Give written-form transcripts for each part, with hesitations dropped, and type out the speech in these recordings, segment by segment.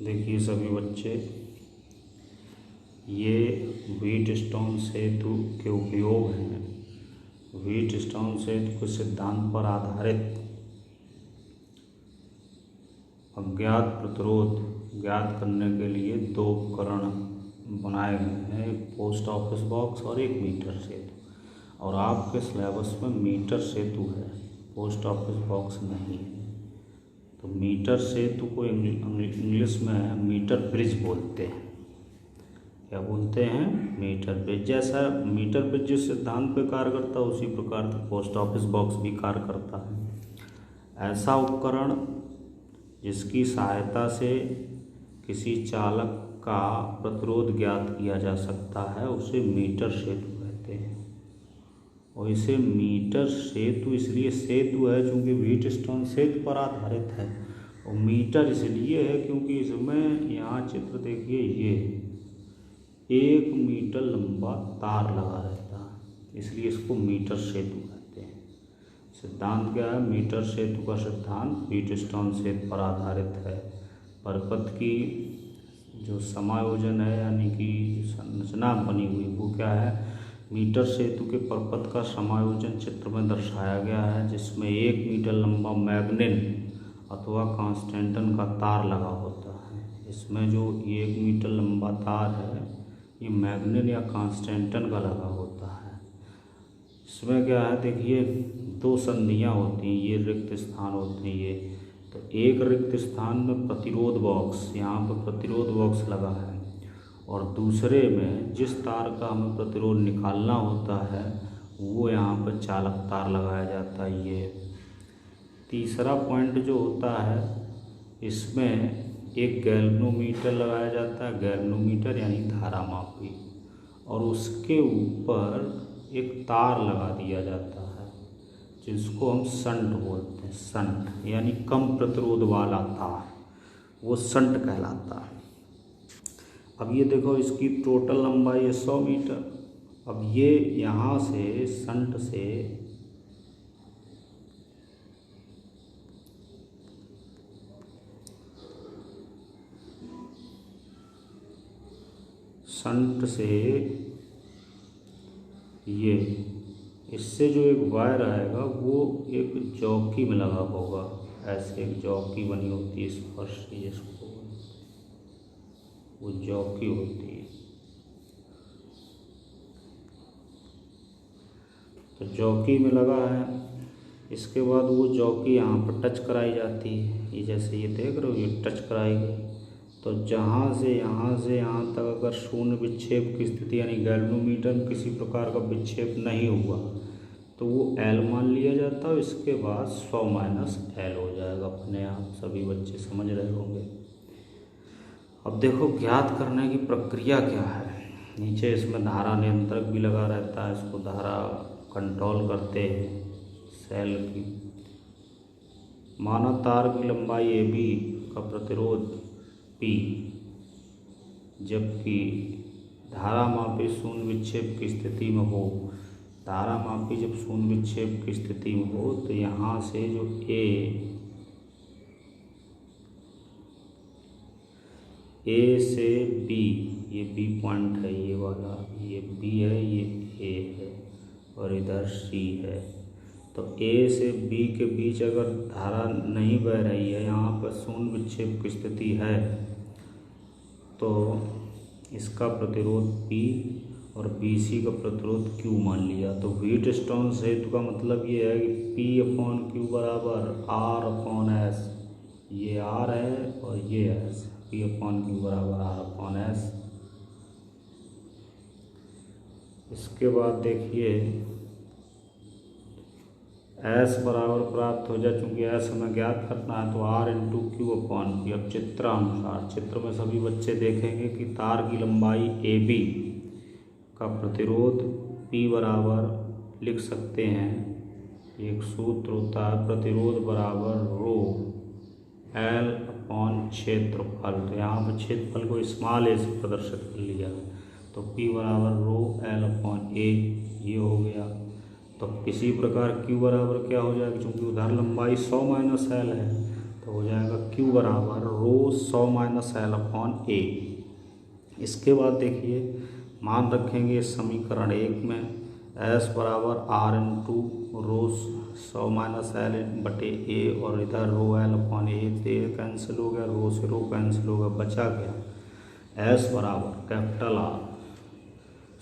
देखिए सभी बच्चे, ये व्हीटस्टोन सेतु के उपयोग हैं। व्हीटस्टोन सेतु के सिद्धांत पर आधारित अज्ञात प्रतिरोध ज्ञात करने के लिए दो उपकरण बनाए गए हैं, एक पोस्ट ऑफिस बॉक्स और एक मीटर सेतु। और आपके सिलेबस में मीटर सेतु है, पोस्ट ऑफिस बॉक्स नहीं है। तो मीटर सेतु को इंग्लिश में मीटर ब्रिज बोलते हैं। क्या बोलते हैं? Meter bridge. जैसा मीटर ब्रिज जिस सिद्धांत पे कार्य करता है उसी प्रकार से पोस्ट ऑफिस बॉक्स भी कार्य करता है। ऐसा उपकरण जिसकी सहायता से किसी चालक का प्रतिरोध ज्ञात किया जा सकता है उसे मीटर सेतु कहते हैं। और इसे मीटर सेतु इसलिए सेतु है क्योंकि व्हीटस्टोन सेतु पर आधारित है, और मीटर इसलिए है क्योंकि इसमें यहाँ चित्र देखिए, ये 1 मीटर लंबा तार लगा रहता है, इसलिए इसको मीटर सेतु कहते हैं। सिद्धांत क्या है? मीटर सेतु का सिद्धांत व्हीटस्टोन सेतु पर आधारित है। परपथ की जो समायोजन है यानी कि संरचना बनी हुई वो क्या है? मीटर सेतु के परपथ का समायोजन चित्र में दर्शाया गया है, जिसमें 1 मीटर लंबा मैग्नेट अथवा कांस्टेंटन का तार लगा होता है। इसमें जो 1 मीटर लंबा तार है ये मैग्नेट या कांस्टेंटन का लगा होता है। इसमें क्या है देखिए, 2 संधियाँ होती हैं, ये रिक्त स्थान होते हैं ये। तो एक रिक्त स्थान में प्रतिरोध बॉक्स, यहाँ पर प्रतिरोध बॉक्स लगा है, और दूसरे में जिस तार का हमें प्रतिरोध निकालना होता है वो यहाँ पर चालक तार लगाया जाता है। ये तीसरा पॉइंट जो होता है इसमें एक गैल्वेनोमीटर लगाया जाता है, गैल्वेनोमीटर यानी धारा मापी, और उसके ऊपर एक तार लगा दिया जाता है जिसको हम शंट बोलते हैं। शंट यानी कम प्रतिरोध वाला तार, वो शंट कहलाता है। अब ये देखो, इसकी टोटल लंबाई है 100 मीटर। अब ये यहाँ से शंट से ये इससे जो एक वायर आएगा वो एक जॉकी में लगा होगा। ऐसे एक जॉकी बनी होती है स्पर्श की, जिसको वो जॉकी होती है। तो जॉकी में लगा है, इसके बाद वो जॉकी यहाँ पर टच कराई जाती है। ये जैसे ये देख रहे हो, ये टच कराई गई। तो जहाँ से यहाँ तक अगर शून्य विक्षेप की स्थिति यानी गैल्वेनोमीटर में किसी प्रकार का विक्षेप नहीं हुआ तो वो L मान लिया जाता है। इसके बाद 100 माइनस L हो जाएगा अपने आप। सभी बच्चे समझ रहे होंगे। अब देखो, ज्ञात करने की प्रक्रिया क्या है। नीचे इसमें धारा नियंत्रक भी लगा रहता है, इसको धारा कंट्रोल करते हैं सेल की। माना तार की लंबाई AB का प्रतिरोध P, जबकि धारा मापी शून्य विक्षेप की स्थिति में हो। धारा मापी जब शून्य विक्षेप की स्थिति में हो तो यहाँ से जो A से B, ये B पॉइंट है, ये वाला, ये B है, ये A है, और इधर C है। तो A से B के बीच अगर धारा नहीं बह रही है, यहाँ पर शून्य विक्षेप की स्थिति है, तो इसका प्रतिरोध P और BC का प्रतिरोध Q मान लिया। तो व्हीटस्टोन सेतु का मतलब ये है कि P/Q बराबर R/S। ये R है और ये S। P/Q बराबर R/S। इसके बाद देखिए S बराबर प्राप्त हो जाए, चूँकि S हमें ज्ञात करना है, तो R/Q/P। अब चित्रानुसार, चित्र में सभी बच्चे देखेंगे कि तार की लंबाई AB का प्रतिरोध P बराबर लिख सकते हैं। एक सूत्र होता है, प्रतिरोध बराबर रो L/क्षेत्रफल। तो यहाँ पर क्षेत्रफल को स्मॉल a से प्रदर्शित कर लिया, तो P बराबर रो L/A ये हो गया। तो किसी प्रकार Q बराबर क्या हो जाएगा, क्योंकि उधर लंबाई 100 माइनस L है, तो तो हो जाएगा Q बराबर रो 100 माइनस L अपॉन A। इसके बाद देखिए मान रखेंगे समीकरण 1 में S बराबर R into rho 100 minus L बटे A, और इधर रो L अपॉन A से कैंसिल हो गया, रो से रो कैंसिल हो गया, बचा गया S बराबर कैपिटल R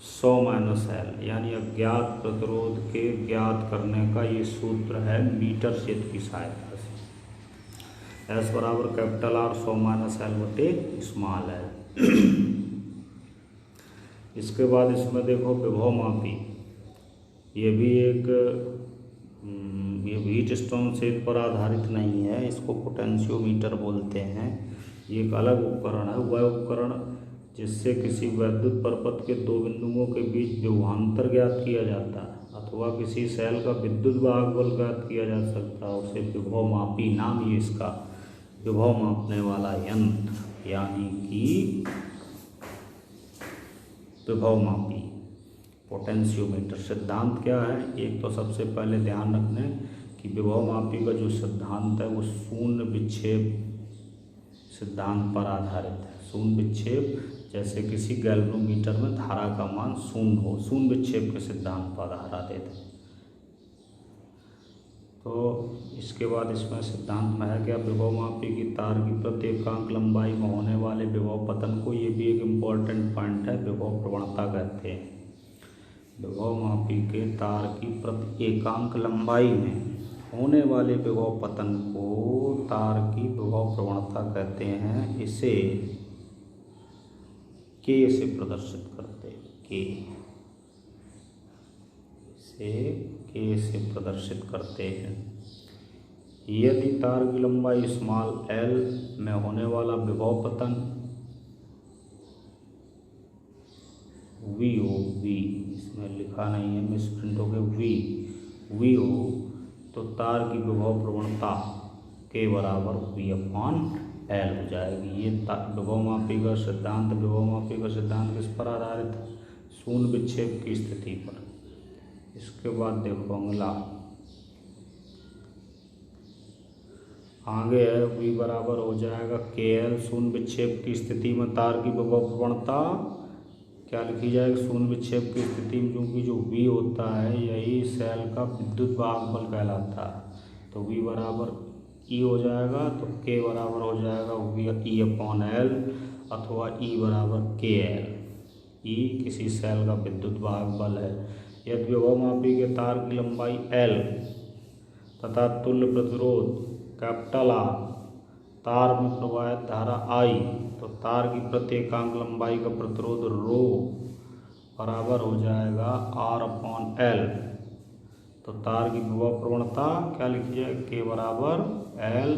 100 माइनस L, यानी अज्ञात प्रतिरोध के ज्ञात करने का ये सूत्र है मीटर क्षेत्र की सहायता से। S बराबर कैपिटल R 100 माइनस L बटे स्मॉल L। इसके बाद इसमें देखो विभव मापी, ये भी एक ये व्हीटस्टोन सेल पर आधारित नहीं है, इसको पोटेंशियोमीटर बोलते हैं। ये एक अलग उपकरण है, वह उपकरण जिससे किसी वैद्युत परपथ के दो बिंदुओं के बीच विभवांतर ज्ञात किया जाता है अथवा किसी सेल का विद्युत वाहक बल ज्ञात किया जा सकता है, उसे विभव मापी नाम ही इसका, विभव मापने वाला यंत्र यानी कि विभव मापी पोटेंशियोमीटर। सिद्धांत क्या है, एक तो सबसे पहले ध्यान रखने कि विभव मापी का जो सिद्धांत है वो शून्य विक्षेप सिद्धांत पर आधारित है। शून्य विक्षेप, जैसे किसी गैल्वेनोमीटर में धारा का मान शून्य हो, शून्य विक्षेप के सिद्धांत पर आधारित है। तो इसके बाद इसमें सिद्धांत में है क्या, विभव मापी की तार की प्रत्येकांक लंबाई में होने वाले विभव पतन को, ये भी एक इम्पॉर्टेंट पॉइंट है, विभव प्रवणता कहते हैं। विभव मापी के तार की प्रत्येकांक लंबाई में होने वाले विभव पतन को तार की विभव प्रवणता कहते हैं। इसे K से प्रदर्शित करते हैं, K से प्रदर्शित करते हैं। यदि तार की लंबाई स्मॉल l में होने वाला विभव पतन V हो, V इसमें लिखा नहीं है, मिसप्रिंट हो गया, V हो, तो तार की विभव प्रवणता K बराबर V अपॉन L हो जाएगी। ये विभव मापी का सिद्धांत, विभव मापी का सिद्धांत किस पर आधारित है, शून्य विक्षेप की स्थिति पर। इसके बाद देखो अगला आगे है, V बराबर हो जाएगा KL, शून्य विक्षेप की स्थिति में तार की विभव प्रवणता क्या लिखी जाएगी, शून्य विक्षेप की स्थिति में क्योंकि जो V होता है यही सेल का विद्युत वाहक बल कहलाता है, तो V बराबर E हो जाएगा, तो K बराबर हो जाएगा E अपॉन L अथवा E बराबर KL। E किसी सेल का विद्युत वाहक बल है। यदि विभव मापी के तार की लंबाई L तथा तुल्य प्रतिरोध कैपिटल R, तार में प्रवाहित धारा I, तो तार की प्रत्येकांक लंबाई का प्रतिरोध रो बराबर हो जाएगा R अपॉन L। तो तार की विभव प्रवणता क्या लिखी जाए, K बराबर L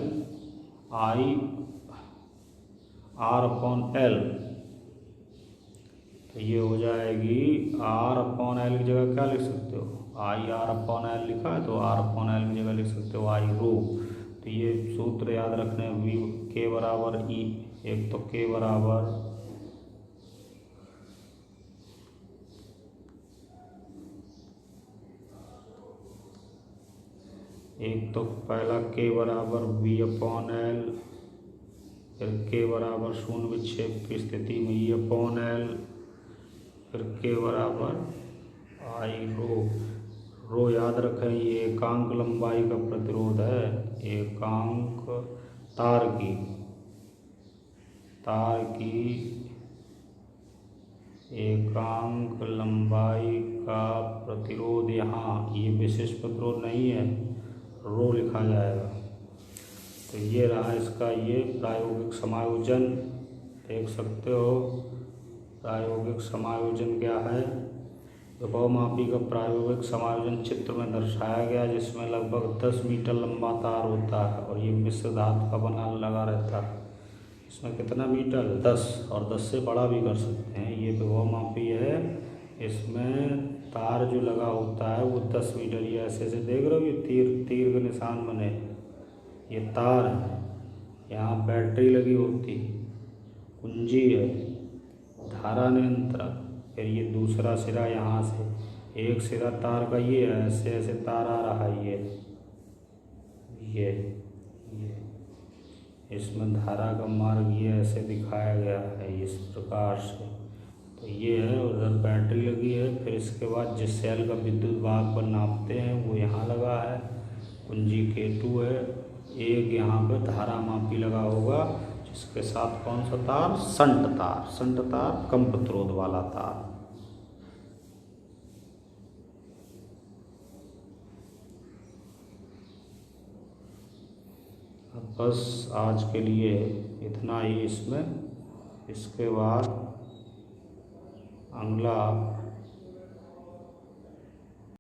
I R upon L। तो ये हो जाएगी R अपॉन L की जगह क्या लिख सकते हो, I R अपॉन L लिखा है तो R अपॉन L की जगह लिख सकते हो I रो। तो ये सूत्र याद रखने, V K बराबर E, एक तो K बराबर पहला K बराबर V अपॉन L, फिर K बराबर शून्य विक्षेप की स्थिति में E अपॉन L, फिर K बराबर I रो याद रखें, ये एकांक लंबाई का प्रतिरोध है, एकांक तार की एकांक लंबाई का प्रतिरोध, यहाँ ये विशेष प्रतिरोध नहीं है, रो लिखा जाएगा। तो ये रहा इसका ये प्रायोगिक समायोजन, देख सकते हो प्रायोगिक समायोजन क्या है। विभव मापी का प्रायोगिक समायोजन चित्र में दर्शाया गया, जिसमें लगभग 10 मीटर लंबा तार होता है और ये मिश्र धातु का बना लगा रहता है। इसमें कितना मीटर, 10, और 10 से बड़ा भी कर सकते हैं। ये विभव मापी है, इसमें तार जो लगा होता है वो 10 मीटर, ये ऐसे ऐसे देख रहे हो, ये तीर के निशान बने, ये तार है, यहाँ बैटरी लगी होती, कुंजी है, धारा नियंत्रक, फिर ये दूसरा सिरा, यहाँ से एक सिरा तार का ये है, ऐसे ऐसे तार आ रहा है, ये इसमें धारा का मार्ग ये ऐसे दिखाया गया है इस प्रकार से। तो ये है, उधर बैटरी लगी है। फिर इसके बाद जिस सेल का विद्युत वाहक पर नापते हैं वो यहाँ लगा है, कुंजी K2 है। एक यहाँ पे धारा मापी लगा होगा, जिसके साथ कौन सा तार, शंट तार कम प्रतिरोध वाला तार। बस आज के लिए इतना ही इसमें। इसके बाद अगला